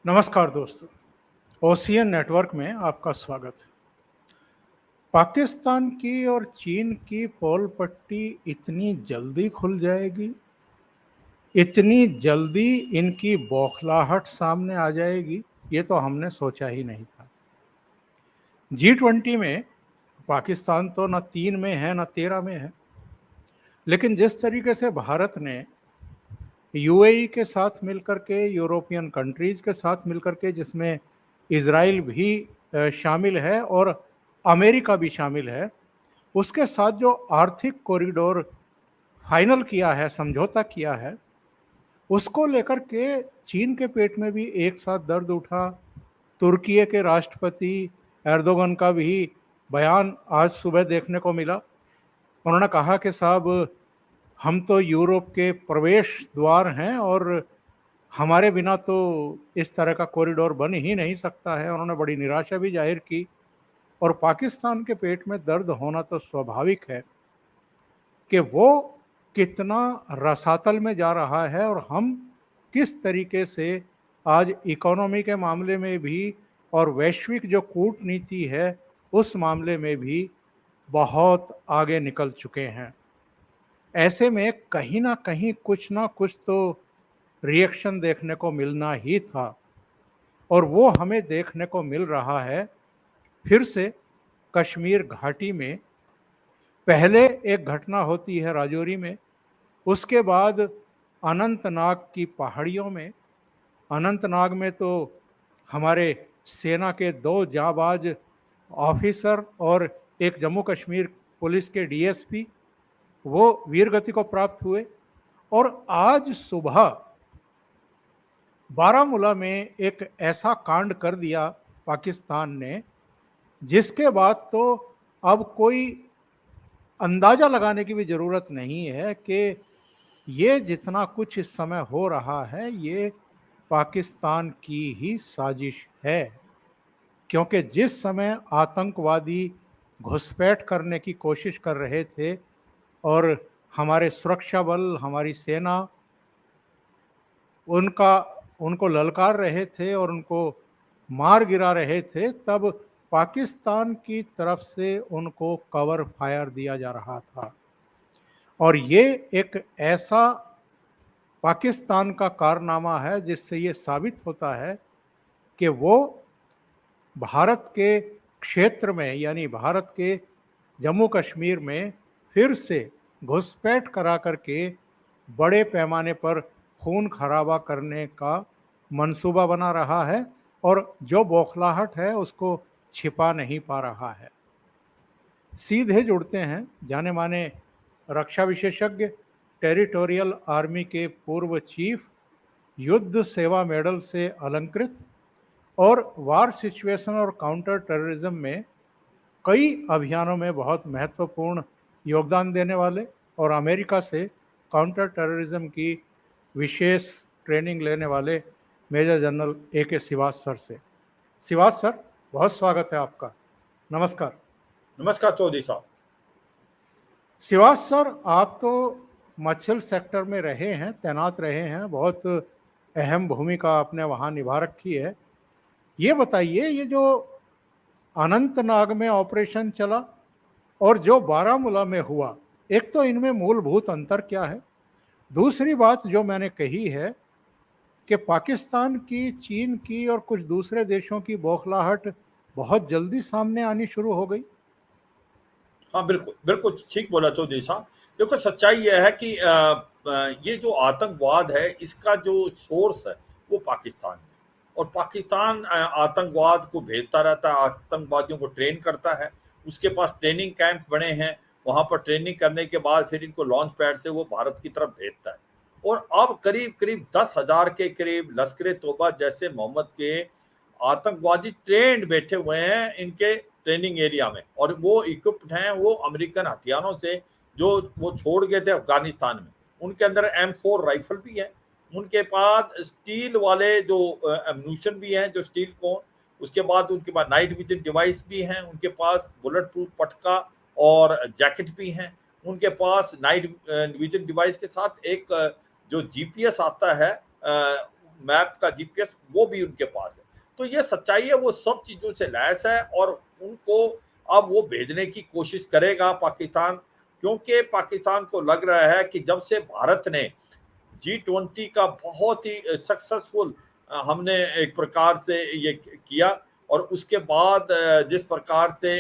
नमस्कार दोस्तों, ocean network में आपका स्वागत है। पाकिस्तान की और चीन की पोल पट्टी इतनी जल्दी खुल जाएगी, इतनी जल्दी इनकी बौखलाहट सामने आ जाएगी, ये तो हमने सोचा ही नहीं था। G20 में पाकिस्तान तो न 3 में है न 13 में है, लेकिन जिस तरीके से भारत ने यूएई के साथ मिलकर के, यूरोपियन कंट्रीज के साथ मिलकर के, जिसमें इजराइल भी शामिल है और अमेरिका भी शामिल है, उसके साथ जो आर्थिक कॉरिडोर फाइनल किया है, समझौता किया है, उसको लेकर के चीन के पेट में भी एक साथ दर्द उठा। तुर्की के राष्ट्रपति एर्दोगन का भी बयान आज सुबह देखने को मिला। उन्होंने कहा कि साहब, हम तो यूरोप के प्रवेश द्वार हैं और हमारे बिना तो इस तरह का कॉरिडोर बन ही नहीं सकता है। उन्होंने बड़ी निराशा भी जाहिर की और पाकिस्तान के पेट में दर्द होना तो स्वाभाविक है कि वो कितना रसातल में जा रहा है और हम किस तरीके से आज इकोनॉमी के मामले में भी और वैश्विक जो कूटनीति है उस मामले में भी बहुत आगे निकल चुके हैं। ऐसे में कहीं ना कहीं कुछ ना कुछ तो रिएक्शन देखने को मिलना ही था और वो हमें देखने को मिल रहा है। फिर से कश्मीर घाटी में पहले एक घटना होती है राजौरी में, उसके बाद अनंतनाग की पहाड़ियों में। अनंतनाग में तो हमारे सेना के 2 जांबाज ऑफिसर और एक जम्मू कश्मीर पुलिस के डीएसपी वो वीरगति को प्राप्त हुए। और आज सुबह बारामूला में एक ऐसा कांड कर दिया पाकिस्तान ने, जिसके बाद तो अब कोई अंदाजा लगाने की भी ज़रूरत नहीं है कि ये जितना कुछ इस समय हो रहा है ये पाकिस्तान की ही साजिश है। क्योंकि जिस समय आतंकवादी घुसपैठ करने की कोशिश कर रहे थे और हमारे सुरक्षा बल, हमारी सेना उनको ललकार रहे थे और उनको मार गिरा रहे थे, तब पाकिस्तान की तरफ से उनको कवर फायर दिया जा रहा था। और ये एक ऐसा पाकिस्तान का कारनामा है जिससे ये साबित होता है कि वो भारत के क्षेत्र में, यानी भारत के जम्मू कश्मीर में फिर से घुसपैठ करा करके बड़े पैमाने पर खून खराबा करने का मंसूबा बना रहा है और जो बौखलाहट है उसको छिपा नहीं पा रहा है। सीधे जुड़ते हैं जाने माने रक्षा विशेषज्ञ, टेरिटोरियल आर्मी के पूर्व चीफ, युद्ध सेवा मेडल से अलंकृत और वार सिचुएशन और काउंटर टेररिज्म में कई अभियानों में बहुत महत्वपूर्ण योगदान देने वाले और अमेरिका से काउंटर टेररिज्म की विशेष ट्रेनिंग लेने वाले मेजर जनरल AK सिवास सर से। सिवास सर, बहुत स्वागत है आपका। नमस्कार। नमस्कार चौधरी साहब। सिवास सर, आप तो मछल सेक्टर में रहे हैं, तैनात रहे हैं, बहुत अहम भूमिका आपने वहाँ निभा रखी है। ये बताइए, ये जो अनंतनाग में ऑपरेशन चला और जो बारामूला में हुआ, एक तो इनमें मूलभूत अंतर क्या है? दूसरी बात जो मैंने कही है कि पाकिस्तान की, चीन की और कुछ दूसरे देशों की बौखलाहट बहुत जल्दी सामने आनी शुरू हो गई। हाँ, बिल्कुल बिल्कुल ठीक बोला चौधरी साहब। देखो, सच्चाई यह है कि ये जो आतंकवाद है इसका जो सोर्स है वो पाकिस्तान है। और पाकिस्तान आतंकवाद को भेजता रहता है, आतंकवादियों को ट्रेन करता है। उसके पास ट्रेनिंग कैंप बने हैं, वहां पर ट्रेनिंग करने के बाद फिर इनको लॉन्च पैड से वो भारत की तरफ भेजता है। और अब करीब करीब 10,000 के करीब लश्कर तोबा जैसे मोहम्मद के आतंकवादी ट्रेंड बैठे हुए हैं इनके ट्रेनिंग एरिया में, और वो इक्विप्ड हैं वो अमेरिकन हथियारों से जो वो छोड़ गए थे अफगानिस्तान में। उनके अंदर M4 राइफल भी है, उनके पास स्टील वाले जो एम्यूनिशन भी हैं, जो स्टील कोन, उसके बाद उनके पास नाइट विजन डिवाइस भी हैं, उनके पास बुलेट प्रूफ पटका और जैकेट भी हैं, उनके पास नाइट विजन डिवाइस के साथ एक जो GPS आता है मैप का जीपीएस वो भी उनके पास है। तो ये सच्चाई है, वो सब चीजों से लैस है और उनको अब वो भेजने की कोशिश करेगा पाकिस्तान, क्योंकि पाकिस्तान को लग रहा है कि जब से भारत ने G20 का बहुत ही सक्सेसफुल हमने एक प्रकार से ये किया, और उसके बाद जिस प्रकार से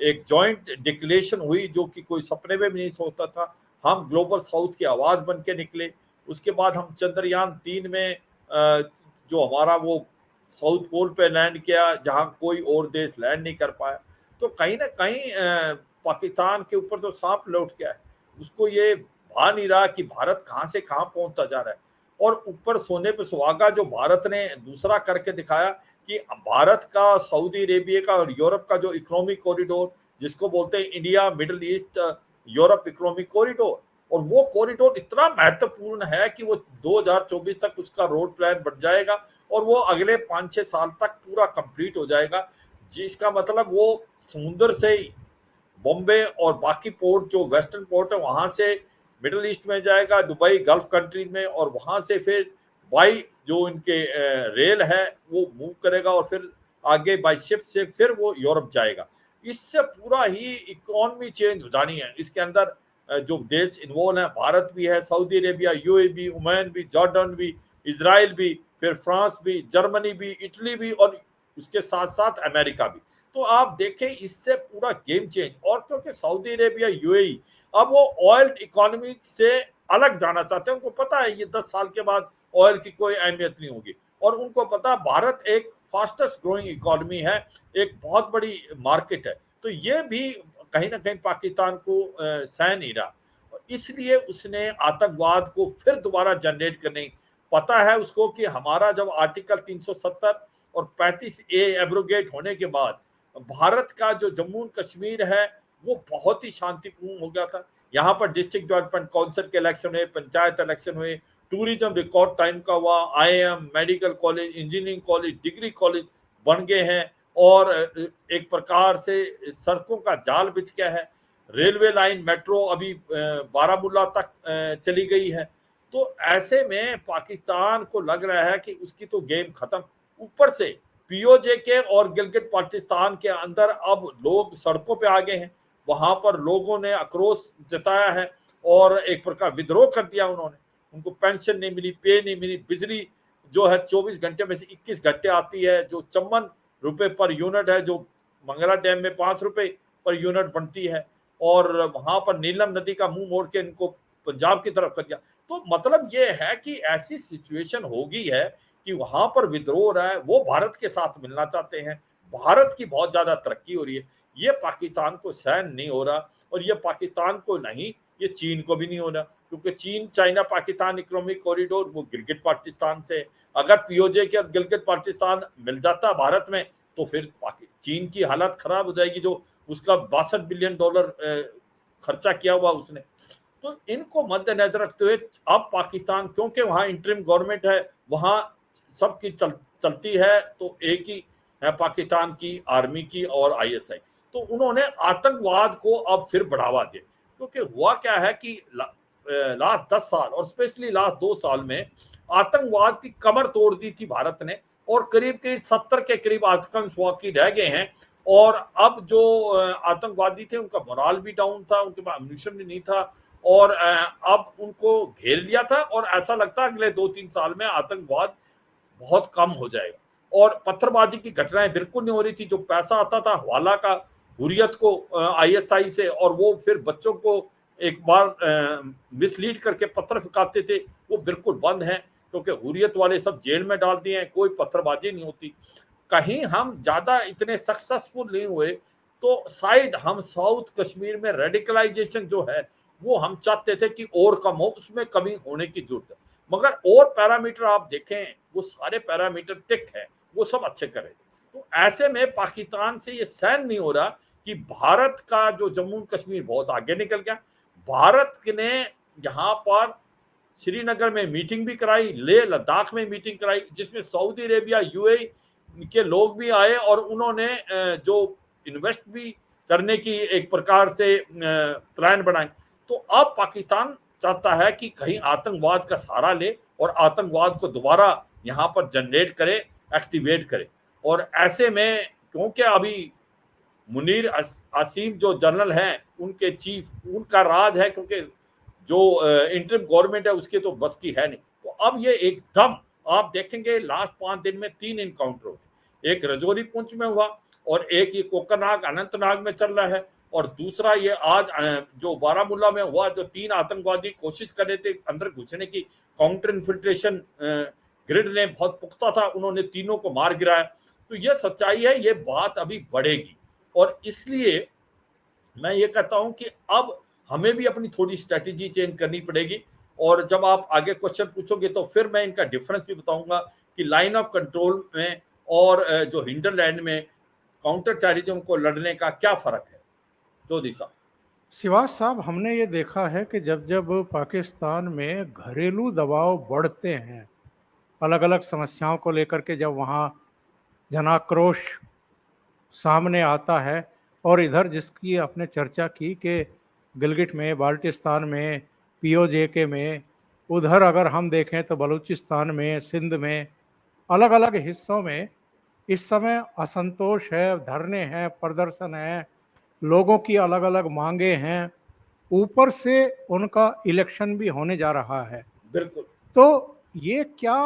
एक जॉइंट डिक्लेरेशन हुई जो कि कोई सपने में भी नहीं सोचता था, हम ग्लोबल साउथ की आवाज बन के निकले। उसके बाद हम चंद्रयान 3 में जो हमारा वो साउथ पोल पे लैंड किया जहां कोई और देश लैंड नहीं कर पाया। तो कहीं ना कहीं पाकिस्तान के ऊपर तो सांप लौट गया है, उसको ये भा नहीं रहा कि भारत कहां से कहां पहुंचता जा रहा है। और ऊपर सोने पे सुहागा जो भारत ने दूसरा करके दिखाया कि भारत का सऊदी अरेबिया का और यूरोप का जो इकोनॉमिक कॉरिडोर जिसको बोलते हैं India middle east Europe economic corridor, और वो कॉरिडोर इतना महत्वपूर्ण है कि वो 2024 तक उसका रोड प्लान बन जाएगा और वो अगले 5-6 साल तक पूरा कंप्लीट हो जाएगा, जिसका मतलब वो समुद्र से बॉम्बे और बाकी पोर्ट जो वेस्टर्न पोर्ट है वहां से मिडिल ईस्ट में जाएगा, दुबई गल्फ कंट्रीज में, और वहां से फिर बाई जो इनके रेल है वो मूव करेगा और फिर आगे बाई शिप से फिर वो यूरोप जाएगा। इससे पूरा ही इकोनॉमी चेंज हो जानी है। इसके अंदर जो देश इन्वॉल्व है, भारत भी है, सऊदी अरेबिया, यूएई भी, ओमान भी, जॉर्डन भी, इजराइल भी, फिर फ्रांस भी, जर्मनी भी, इटली भी, और उसके साथ साथ अमेरिका भी। तो आप देखें इससे पूरा गेम चेंज। और क्योंकि सऊदी अरेबिया, यूएई अब वो ऑयल इकोनॉमी से अलग जाना चाहते हैं, उनको पता है ये 10 साल के बाद ऑयल की कोई अहमियत नहीं होगी, और उनको पता भारत एक फास्टेस्ट ग्रोइंग इकोनॉमी है, एक बहुत बड़ी मार्केट है। तो ये भी कहीं ना कहीं पाकिस्तान को सह नहीं रहा, इसलिए उसने आतंकवाद को फिर दोबारा जनरेट करने, पता है उसको कि हमारा जब आर्टिकल 370 और 35A एब्रोगेट होने के बाद भारत का जो जम्मू एंड कश्मीर है वो बहुत ही शांतिपूर्ण हो गया था। यहाँ पर डिस्ट्रिक्ट डेवलपमेंट काउंसिल के इलेक्शन हुए, पंचायत इलेक्शन हुए, टूरिज्म रिकॉर्ड टाइम का हुआ, IIM, medical college, engineering college, degree college बन गए हैं, और एक प्रकार से सड़कों का जाल बिछ गया है। रेलवे लाइन मेट्रो अभी बारामूला तक चली गई है। तो ऐसे में पाकिस्तान को लग रहा है कि उसकी तो गेम खत्म। ऊपर से पीओजे के और गिलगित पाकिस्तान के अंदर अब लोग सड़कों पे आ गए हैं, वहां पर लोगों ने आक्रोश जताया है और एक प्रकार विद्रोह कर दिया उन्होंने। उनको पेंशन नहीं मिली, पे नहीं मिली, बिजली जो है 24 घंटे में से 21 घंटे आती है, जो 54 रुपए पर यूनिट है, जो मंगला डैम में 5 रुपए पर यूनिट बनती है, और वहां पर नीलम नदी का मुंह मोड़ के इनको पंजाब की तरफ कर दिया। तो मतलब ये है कि ऐसी सिचुएशन हो गई है कि वहां पर विद्रोह हो रहा है, वो भारत के साथ मिलना चाहते हैं, भारत की बहुत ज्यादा तरक्की हो रही है, ये पाकिस्तान को सहन नहीं हो रहा। और ये पाकिस्तान को नहीं, ये चीन को भी नहीं हो रहा, क्योंकि चीन चाइना पाकिस्तान इकोनॉमिक कॉरिडोर वो गिलगित पाकिस्तान से, अगर पीओजे के और गिलगित पाकिस्तान मिल जाता भारत में तो फिर चीन की हालत खराब हो जाएगी, जो उसका $62 बिलियन खर्चा किया हुआ उसने। तो इनको मद्देनजर रखते हुए अब पाकिस्तान, क्योंकि वहां इंटरिम गवर्नमेंट है, वहां सबकी चलती है, तो एक ही है पाकिस्तान की आर्मी की और ISI, तो उन्होंने आतंकवाद को अब फिर बढ़ावा दिया। क्योंकि हुआ क्या है कि लास्ट 10 साल और स्पेशली लास्ट 2 साल में आतंकवाद की कमर तोड़ दी थी भारत ने, और करीब करीब 70 के करीब आतंकवादी रह गए हैं। और अब जो आतंकवादी थे उनका मोराल भी डाउन था, उनके पास एम्यूनिशन भी नहीं था, और अब उनको घेर लिया था, और ऐसा लगता है अगले 2-3 साल में आतंकवाद बहुत कम हो जाएगा। और पत्थरबाजी की घटनाएं बिल्कुल नहीं हो रही थी, जो पैसा आता था हवाला का हुर्रियत को ISI से, और वो फिर बच्चों को एक बार मिसलीड करके पत्थर फेंकाते थे, वो बिल्कुल बंद है, क्योंकि हुर्रियत वाले सब जेल में डाल दिए हैं, कोई पत्थरबाजी नहीं होती। कहीं हम ज्यादा इतने सक्सेसफुल नहीं हुए, तो शायद हम साउथ कश्मीर में रेडिकलाइजेशन जो है वो हम चाहते थे कि और कम हो, उसमें कमी होने की जरूरत है। मगर और पैरामीटर आप देखें, वो सारे पैरामीटर टिक है, वो सब अच्छे करे। तो ऐसे में पाकिस्तान से ये सहन नहीं हो रहा कि भारत का जो जम्मू कश्मीर बहुत आगे निकल गया। भारत ने यहाँ पर श्रीनगर में मीटिंग भी कराई, लेह लद्दाख में मीटिंग कराई, जिसमें सऊदी अरेबिया, यूएई के लोग भी आए, और उन्होंने जो इन्वेस्ट भी करने की एक प्रकार से प्लान बनाए। तो अब पाकिस्तान चाहता है कि कहीं आतंकवाद का सहारा ले और आतंकवाद को दोबारा यहाँ पर जनरेट करे, एक्टिवेट करे। और ऐसे में क्योंकि अभी मुनीर आसिम जो जनरल हैं, उनके चीफ, उनका राज है, क्योंकि जो इंटरिम गवर्नमेंट है उसके तो बस की है नहीं। तो अब ये एकदम आप देखेंगे लास्ट 5 दिन में 3 इनकाउंटर हो, एक रजौरी पुंछ में हुआ, और एक ये कोकरनाग अनंतनाग में चल रहा है, और दूसरा ये आज जो बारामूला में हुआ, जो 3 आतंकवादी कोशिश कर रहे थे अंदर घुसने की, काउंटर इन्फिल्ट्रेशन ग्रिड ने बहुत पुख्ता था, उन्होंने तीनों को मार गिराया। तो ये सच्चाई है, ये बात अभी बढ़ेगी, और इसलिए मैं ये कहता हूं कि अब हमें भी अपनी थोड़ी स्ट्रेटेजी चेंज करनी पड़ेगी। और जब आप आगे क्वेश्चन पूछोगे तो फिर मैं इनका डिफरेंस भी बताऊंगा कि लाइन ऑफ कंट्रोल में और जो हिंडरलैंड में काउंटर टेररिज्म को लड़ने का क्या फर्क है। चौधरी साहब। शिवाज साहब, हमने ये देखा है कि जब जब पाकिस्तान में घरेलू दबाव बढ़ते हैं, अलग अलग समस्याओं को लेकर के, जब वहाँ जनाक्रोश सामने आता है, और इधर जिसकी आपने चर्चा की कि गिलगिट में, बाल्टिस्तान में, पीओजे में, उधर अगर हम देखें तो बलूचिस्तान में, सिंध में, अलग अलग हिस्सों में इस समय असंतोष है, धरने हैं, प्रदर्शन है, लोगों की अलग अलग मांगे हैं, ऊपर से उनका इलेक्शन भी होने जा रहा है। बिल्कुल। तो ये क्या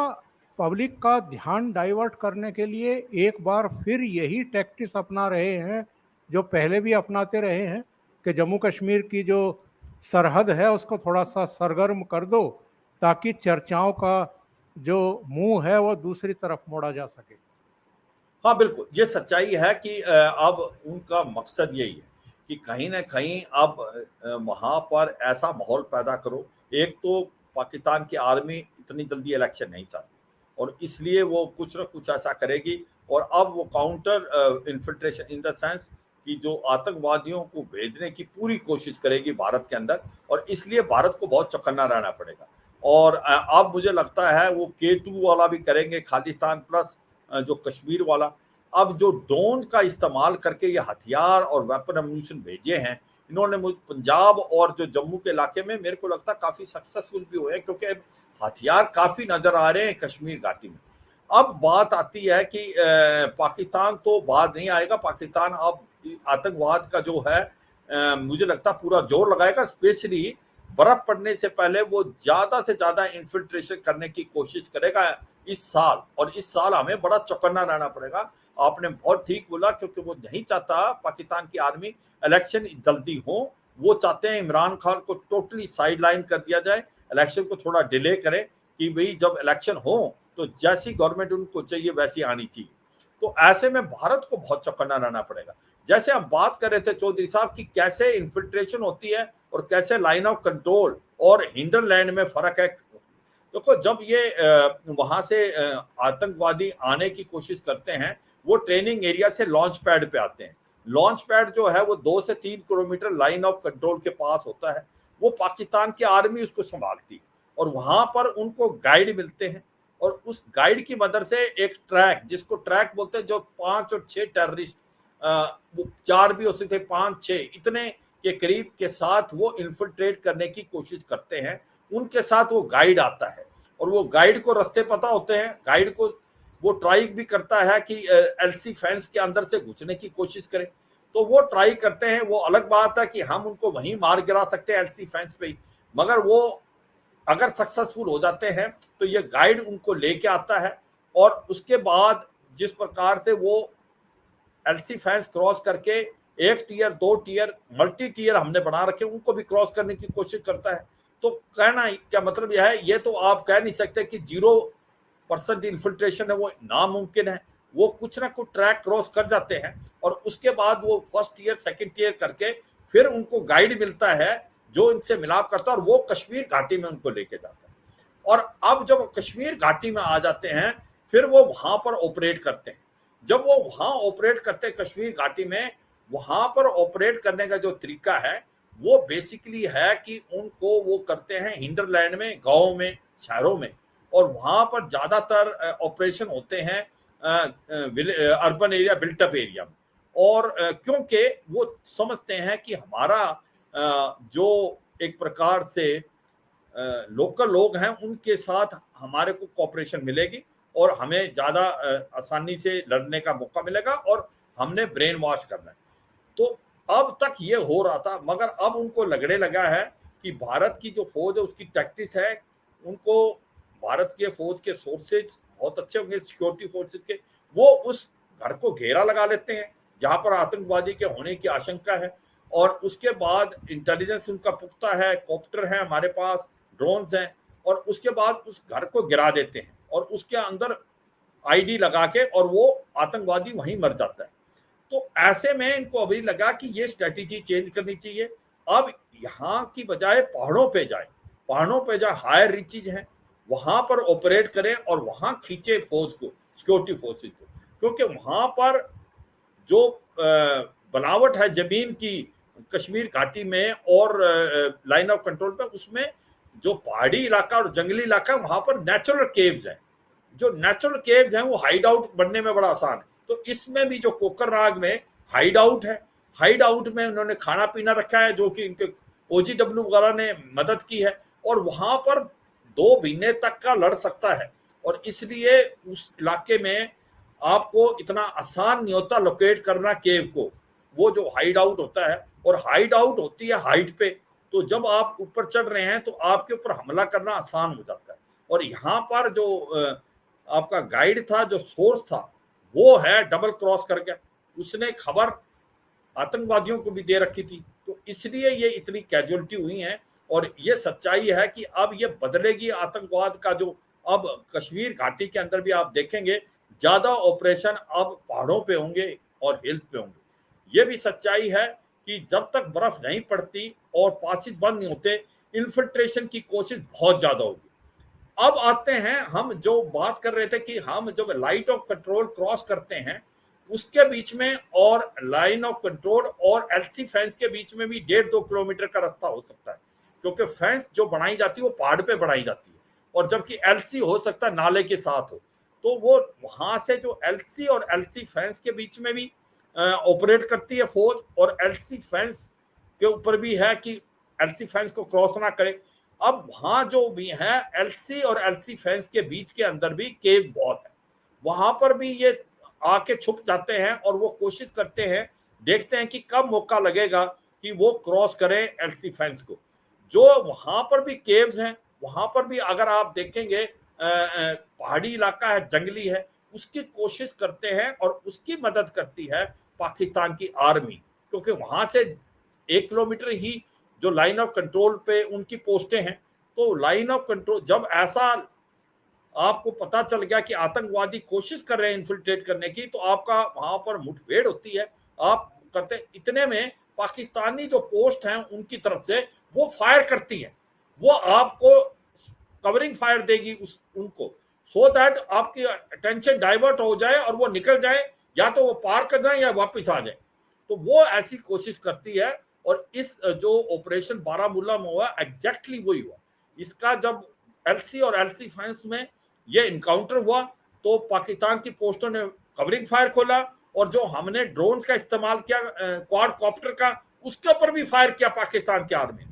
पब्लिक का ध्यान डाइवर्ट करने के लिए एक बार फिर यही टैक्टिस अपना रहे हैं जो पहले भी अपनाते रहे हैं कि जम्मू कश्मीर की जो सरहद है उसको थोड़ा सा सरगर्म कर दो, ताकि चर्चाओं का जो मुंह है वो दूसरी तरफ मोड़ा जा सके? हाँ, बिल्कुल, ये सच्चाई है कि अब उनका मकसद यही है कि कहीं न कहीं अब वहाँ पर ऐसा माहौल पैदा करो। एक तो पाकिस्तान की आर्मी इतनी जल्दी इलेक्शन नहीं चाहती, और इसलिए वो कुछ न कुछ ऐसा करेगी, और अब वो counter infiltration in the sense कि जो आतंकवादियों को भेजने की पूरी कोशिश करेगी भारत के अंदर, और इसलिए भारत को बहुत चौकन्ना रहना पड़ेगा। और अब मुझे लगता है वो K2 वाला भी करेंगे, खालिस्तान प्लस जो कश्मीर वाला। अब जो ड्रोन का इस्तेमाल करके ये हथियार और वेपन एम्यूनिशन भेजे हैं इन्होंने, मुझे पंजाब और जो जम्मू के इलाके में मेरे को लगता है काफी सक्सेसफुल भी हुए हैं, क्योंकि अब हथियार काफी नजर आ रहे हैं कश्मीर घाटी में। अब बात आती है कि पाकिस्तान तो बाद नहीं आएगा, पाकिस्तान अब आतंकवाद का जो है मुझे लगता है पूरा जोर लगाएगा, स्पेशली बर्फ पड़ने से पहले वो ज्यादा से ज्यादा इन्फिल्ट्रेशन करने की कोशिश करेगा इस साल, और इस साल हमें बड़ा चौकन्ना रहना पड़ेगा। आपने बहुत ठीक बोला, क्योंकि वो नहीं चाहता पाकिस्तान की आर्मी इलेक्शन जल्दी हो, वो चाहते हैं इमरान खान को टोटली साइड लाइन कर दिया जाए, इलेक्शन को थोड़ा डिले करें कि भाई जब इलेक्शन हो तो जैसी गवर्नमेंट उनको चाहिए वैसी आनी चाहिए। तो ऐसे में भारत को बहुत चौकन्ना रहना पड़ेगा। जैसे हम बात कर रहे थे चौधरी साहब की कैसे इन्फिल्ट्रेशन होती है और कैसे लाइन ऑफ कंट्रोल और हिंडरलैंड में फर्क है। देखो, जब ये वहां से आतंकवादी आने की कोशिश करते हैं, वो ट्रेनिंग एरिया से लॉन्च पैड पे आते हैं। लॉन्च पैड जो है वो 2 से 3 किलोमीटर लाइन ऑफ कंट्रोल के पास होता है, वो पाकिस्तान की आर्मी उसको संभालती है, और वहां पर उनको गाइड मिलते हैं, और उस गाइड की मदद से एक ट्रैक, जिसको ट्रैक बोलते हैं, जो 5 और 6 टेररिस्ट, वो 4 भी हो सकते, 5-6 इतने के करीब के साथ वो इन्फिल्ट्रेट करने की कोशिश करते हैं। उनके साथ वो गाइड आता है, और वो गाइड को रास्ते पता होते हैं, गाइड को वो ट्राई भी करता है कि एलसी फेंस के अंदर से घुसने की कोशिश करें, तो वो ट्राई करते हैं। वो अलग बात है कि हम उनको वहीं मार गिरा सकते हैं एलसी फेंस पे ही, मगर वो अगर सक्सेसफुल हो जाते हैं तो ये गाइड उनको लेके आता है, और उसके बाद जिस प्रकार से वो एलसी फेंस क्रॉस करके 1 टियर 2 टियर मल्टी टियर हमने बना रखे उनको भी क्रॉस करने की कोशिश करता है। तो कहना क्या मतलब यह है, ये तो आप कह नहीं सकते कि 0% इन्फिल्ट्रेशन है, वो नामुमकिन है। वो कुछ ना कुछ ट्रैक क्रॉस कर जाते हैं, और उसके बाद वो फर्स्ट टियर सेकंड टियर करके फिर उनको गाइड मिलता है जो इनसे मिलाप करता है, और वो कश्मीर घाटी में उनको लेके जाता है। और अब जब कश्मीर घाटी में आ जाते हैं, फिर वो वहां पर ऑपरेट करते हैं। जब वो वहां ऑपरेट करते हैं कश्मीर घाटी में, वहां पर ऑपरेट करने का जो तरीका है वो बेसिकली है कि उनको वो करते हैं हिंडरलैंड में, गाँव में, शहरों में, और वहां पर ज्यादातर ऑपरेशन होते हैं अर्बन एरिया, बिल्टअप एरिया में। और क्योंकि वो समझते हैं कि हमारा जो एक प्रकार से लोकल लोग हैं उनके साथ हमारे को कॉपरेशन मिलेगी, और हमें ज़्यादा आसानी से लड़ने का मौका मिलेगा और हमने ब्रेन वॉश करना है। तो अब तक ये हो रहा था, मगर अब उनको लगने लगा है कि भारत की जो फौज है उसकी टैक्टिस है, उनको भारत के फौज के सोर्सेज बहुत अच्छे होंगे सिक्योरिटी फोर्सेज के, वो उस घर को घेरा लगा लेते हैं जहां पर आतंकवादी के होने की आशंका है, और उसके बाद इंटेलिजेंस उनका पुख्ता है, कॉप्टर है हमारे पास, ड्रोन्स हैं, और उसके बाद उस घर को गिरा देते हैं और उसके अंदर आईडी लगा के, और वो आतंकवादी वहीं मर जाता है। तो ऐसे में इनको अभी लगा कि ये स्ट्रेटेजी चेंज करनी चाहिए, अब यहाँ की बजाय पहाड़ों पे जाए, पहाड़ों पे जाए, हायर रिचेज हैं, वहां पर ऑपरेट करें और वहां खींचे फौज को, सिक्योरिटी फोर्सेज को, क्योंकि वहां पर जो बनावट है जमीन की कश्मीर घाटी में और लाइन ऑफ कंट्रोल पे, उसमें जो पहाड़ी इलाका और जंगली इलाका वहां पर नेचुरल केव्स हैं, जो नेचुरल केव्स हैं वो हाइड आउट बनने में बड़ा आसान है। तो इसमें भी जो कोकर राग में हाइड आउट है, हाइड आउट में उन्होंने खाना पीना रखा है जो कि इनके OGW वगैरह ने मदद की है, और वहां पर 2 महीने तक का लड़ सकता है, और इसलिए उस इलाके में आपको इतना आसान नहीं होता लोकेट करना केव को, वो जो हाइड आउट होता है, और हाइड आउट होती है हाइट पे, तो जब आप ऊपर चढ़ रहे हैं तो आपके ऊपर हमला करना आसान हो जाता है। और यहाँ पर जो आपका गाइड था, जो सोर्स था, वो है डबल क्रॉस कर गया, उसने खबर आतंकवादियों को भी दे रखी थी, तो इसलिए ये इतनी कैजुअलिटी हुई है। और ये सच्चाई है कि अब ये बदलेगी आतंकवाद का, जो अब कश्मीर घाटी के अंदर भी आप देखेंगे ज्यादा ऑपरेशन अब पहाड़ों पे होंगे और हिल्स पे होंगे। ये भी सच्चाई है कि जब तक बर्फ नहीं पड़ती और पासिस बंद नहीं होते, इन्फिल्ट्रेशन की कोशिश बहुत ज्यादा होगी। अब आते हैं, हम जो बात कर रहे थे कि हम जब लाइन ऑफ कंट्रोल क्रॉस करते हैं, उसके बीच में और लाइन ऑफ कंट्रोल और एलसी फेंस के बीच में भी 1.5-2 किलोमीटर का रास्ता हो सकता है, क्योंकि फेंस जो बनाई जाती है वो पहाड़ पे बनाई जाती है, और जबकि एलसी हो सकता है नाले के साथ हो, तो वो वहां से जो एलसी और एलसी फेंस के बीच में भी ऑपरेट करती है फौज, और एलसी फेंस के ऊपर भी है कि एलसी फेंस को क्रॉस ना करे। अब वहां जो भी है एलसी और एलसी फेंस के बीच के अंदर भी केव बहुत है, वहां पर भी ये आके छुप जाते हैं और वो कोशिश करते हैं, देखते हैं कि कब मौका लगेगा कि वो क्रॉस करें एलसी फेंस को। जो वहां पर भी केव्स हैं, वहां पर भी अगर आप देखेंगे पहाड़ी इलाका है, जंगली है, उसकी कोशिश करते हैं, और उसकी मदद करती है पाकिस्तान की आर्मी, क्योंकि वहां से 1 किलोमीटर ही जो लाइन ऑफ कंट्रोल पे उनकी पोस्टें हैं। तो लाइन ऑफ कंट्रोल जब ऐसा आपको पता चल गया कि आतंकवादी कोशिश कर रहे हैं इन्फिल्ट्रेट करने की, तो आपका वहां पर मुठभेड़ होती है, आप करते, इतने में पाकिस्तानी जो पोस्ट हैं उनकी तरफ से वो फायर करती है, वो आपको कवरिंग फायर देगी उनको, सो दैट आपकी अटेंशन डाइवर्ट हो जाए और वो निकल जाए, या तो वो पार कर जाए या वापस आ जाए। तो वो ऐसी कोशिश करती है, और इस जो ऑपरेशन बारामूला में हुआ एग्जैक्टली वही हुआ। इसका जब एलसी और एलसी फेंस में ये इनकाउंटर हुआ, तो पाकिस्तान की पोस्टों ने कवरिंग फायर खोला, और जो हमने ड्रोन का इस्तेमाल किया क्वाड कॉप्टर का, उसके ऊपर भी फायर किया पाकिस्तान की आर्मी।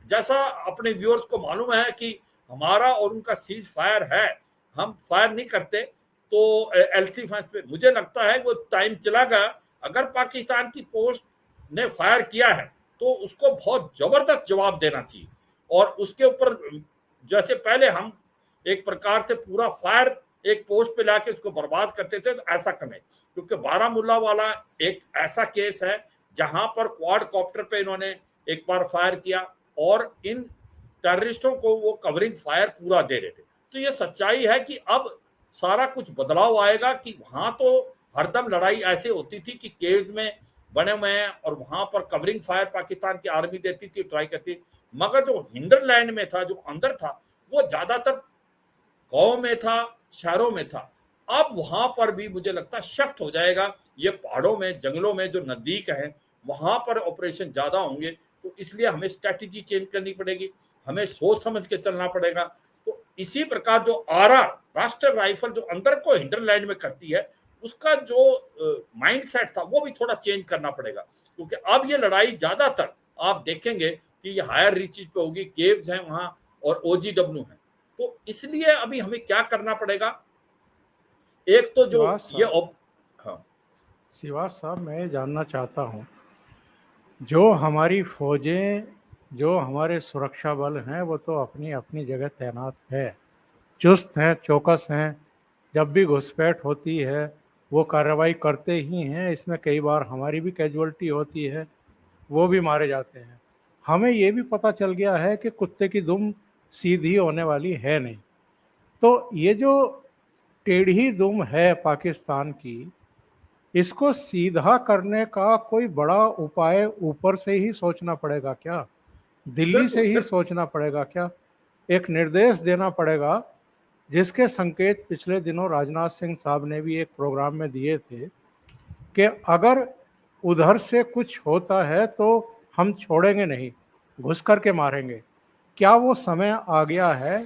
जैसा अपने व्यूअर्स को मालूम है कि हमारा और उनका सीज फायर है, हम फायर नहीं करते, तो एलसी फेंस पे मुझे लगता है वो टाइम चला गया। अगर पाकिस्तान की पोस्ट ने फायर किया है तो उसको बहुत जबरदस्त जवाब देना चाहिए, और उसके ऊपर जैसे पहले हम एक प्रकार से पूरा फायर एक पोस्ट पे लाके उसको बर्बाद करते थे, तो ऐसा करें, क्योंकि बारामूला वाला एक ऐसा केस है जहां पर क्वाड कॉप्टर पे इन्होंने एक बार फायर किया और इन टेररिस्टों को वो कवरिंग फायर पूरा दे रहे थे। तो ये सच्चाई है कि अब सारा कुछ बदलाव आएगा, कि वहां तो हरदम लड़ाई ऐसे होती थी कि केव्स में बने हुए हैं और वहां पर कवरिंग फायर पाकिस्तान की आर्मी देती थी, ट्राई करती, मगर जो हिंडरलैंड में था, जो अंदर था, वो ज्यादातर गांव में था, शहरों में था। अब वहां पर भी मुझे लगता है शिफ्ट हो जाएगा, ये पहाड़ों में, जंगलों में जो नजदीक है वहां पर ऑपरेशन ज्यादा होंगे, तो इसलिए हमें स्ट्रेटेजी चेंज करनी पड़ेगी, हमें सोच समझ के चलना पड़ेगा। तो इसी प्रकार जो आरा राष्ट्रीय राइफल जो अंदर को हिंडरलैंड में करती है, उसका जो माइंड सेट था वो भी थोड़ा चेंज करना पड़ेगा, क्योंकि अब ये लड़ाई ज्यादातर आप देखेंगे कि ये हायर रीचेज पे होगी, केव्स हैं वहां और OGW है। तो इसलिए अभी हमें क्या करना पड़ेगा, एक तो जो श्रीवास ये साहब, हाँ श्रीवास साहब, मैं जानना चाहता हूँ, जो हमारी फौजें, जो हमारे सुरक्षा बल हैं, वो तो अपनी अपनी जगह तैनात है, चुस्त हैं, चौकस हैं। जब भी घुसपैठ होती है वो कार्रवाई करते ही हैं। इसमें कई बार हमारी भी कैजुअल्टी होती है, वो भी मारे जाते हैं। हमें ये भी पता चल गया है कि कुत्ते की दुम सीधी होने वाली है नहीं। तो ये जो टेढ़ी दुम है पाकिस्तान की, इसको सीधा करने का कोई बड़ा उपाय ऊपर से ही सोचना पड़ेगा क्या? दिल्ली से बिल्कुल ही बिल्कुल सोचना पड़ेगा क्या? एक निर्देश देना पड़ेगा, जिसके संकेत पिछले दिनों राजनाथ सिंह साहब ने भी एक प्रोग्राम में दिए थे कि अगर उधर से कुछ होता है तो हम छोड़ेंगे नहीं, घुस कर के मारेंगे। क्या वो समय आ गया है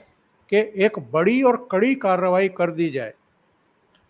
कि एक बड़ी और कड़ी कार्रवाई कर दी जाए?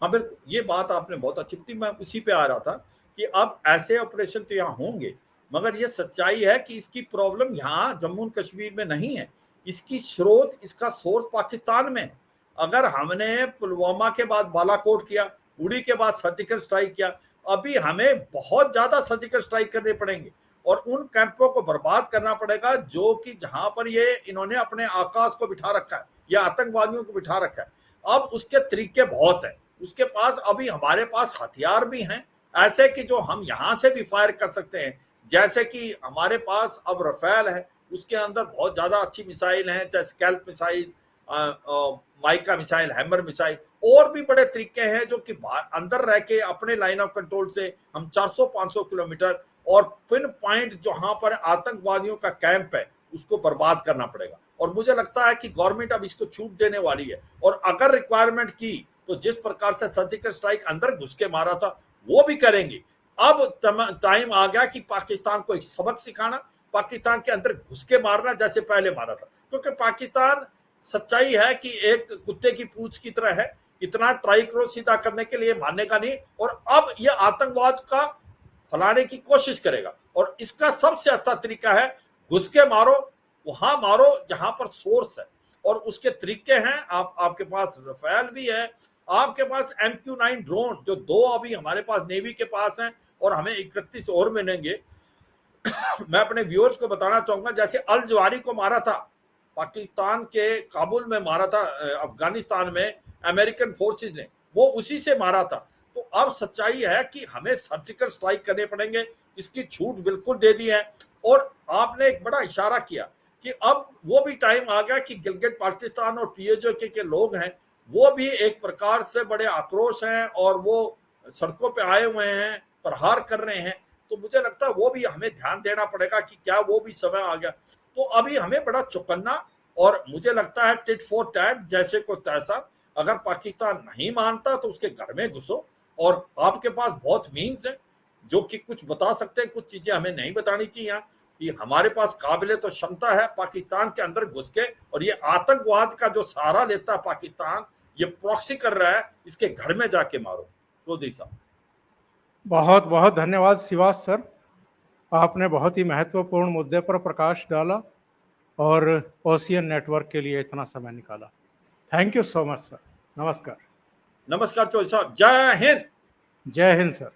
हाँ बिल्कुल, ये बात आपने बहुत अच्छी की, मैं उसी पे आ रहा था कि अब ऐसे ऑपरेशन तो यहाँ होंगे, मगर ये सच्चाई है कि इसकी प्रॉब्लम यहाँ जम्मू एंड कश्मीर में नहीं है, इसकी स्रोत, इसका सोर्स पाकिस्तान में है। अगर हमने पुलवामा के बाद बालाकोट किया, उड़ी के बाद सर्जिकल स्ट्राइक किया, अभी हमें बहुत ज्यादा सर्जिकल स्ट्राइक करने पड़ेंगे और उन कैंपों को बर्बाद करना पड़ेगा जो कि जहां पर ये इन्होंने अपने आकाश को बिठा रखा है या आतंकवादियों को बिठा रखा है। अब उसके तरीके बहुत है, उसके पास अभी हमारे पास हथियार भी हैं ऐसे कि जो हम यहां से भी फायर कर सकते हैं, जैसे कि हमारे पास अब रफेल है, उसके अंदर बहुत ज्यादा अच्छी मिसाइल हैं, चाहे scalp missile, mica missile, hammer missile, और भी बड़े तरीके हैं जो कि अंदर रह के अपने लाइन ऑफ कंट्रोल से हम 400-500 किलोमीटर और पिन पॉइंट जहां पर आतंकवादियों का कैंप है उसको बर्बाद करना पड़ेगा। और मुझे लगता है कि गवर्नमेंट अब इसको छूट देने वाली है, और अगर रिक्वायरमेंट की तो जिस प्रकार से सर्जिकल स्ट्राइक अंदर घुस के मारा था वो भी करेंगे। अब टाइम आ गया कि पाकिस्तान को एक सबक सिखाना, पाकिस्तान के अंदर घुस के मारना जैसे पहले मारा था, क्योंकि पाकिस्तान, सच्चाई है कि एक कुत्ते की पूंछ की तरह है, इतना ट्राई करो सीधा करने के लिए, मानने का नहीं, और अब ये आतंकवाद का फैलाने की कोशिश करेगा। और इसका सबसे अच्छा तरीका है घुस के मारो, वहां मारो जहां पर सोर्स है, और उसके तरीके हैं। आपके पास रफेल भी है, आपके पास MQ-9 ड्रोन जो 2 अभी हमारे पास नेवी के पास हैं और हमें 31 और मिलेंगे। मैं अपने व्यूअर्स को बताना चाहूंगा, जैसे अल जवारी को मारा था पाकिस्तान के काबुल में, मारा था अफगानिस्तान में अमेरिकन फोर्सेस ने, वो उसी से मारा था। तो अब सच्चाई है कि हमें सर्जिकल स्ट्राइक करने पड़ेंगे, इसकी छूट बिल्कुल दे दी है। और आपने एक बड़ा इशारा किया कि अब वो भी टाइम आ गया कि गिलगित पाकिस्तान और POK के लोग हैं, वो भी एक प्रकार से बड़े आक्रोश हैं और वो सड़कों पे आए हुए हैं, प्रहार कर रहे हैं। तो मुझे लगता है वो भी हमें ध्यान देना पड़ेगा कि क्या वो भी समय आ गया। तो अभी हमें बड़ा चौकन्ना, और मुझे लगता है टिट फॉर टैट, जैसे को तैसा। अगर पाकिस्तान नहीं मानता तो उसके घर में घुसो, और आपके पास बहुत मीन्स है जो कि कुछ बता सकते हैं, कुछ चीजें हमें नहीं बतानी चाहिए यहाँ, कि हमारे पास काबिले तो क्षमता है पाकिस्तान के अंदर घुस के, और ये आतंकवाद का जो सहारा लेता है पाकिस्तान, ये प्रॉक्सी कर रहा है, इसके घर में जाके मारो। चौधरी साहब, बहुत बहुत धन्यवाद श्रीवास सर, आपने बहुत ही महत्वपूर्ण मुद्दे पर प्रकाश डाला और ओशियन नेटवर्क के लिए इतना समय निकाला। Thank you so much sir. नमस्कार। नमस्कार चौधरी साहब, जय हिंद। जय हिंद सर।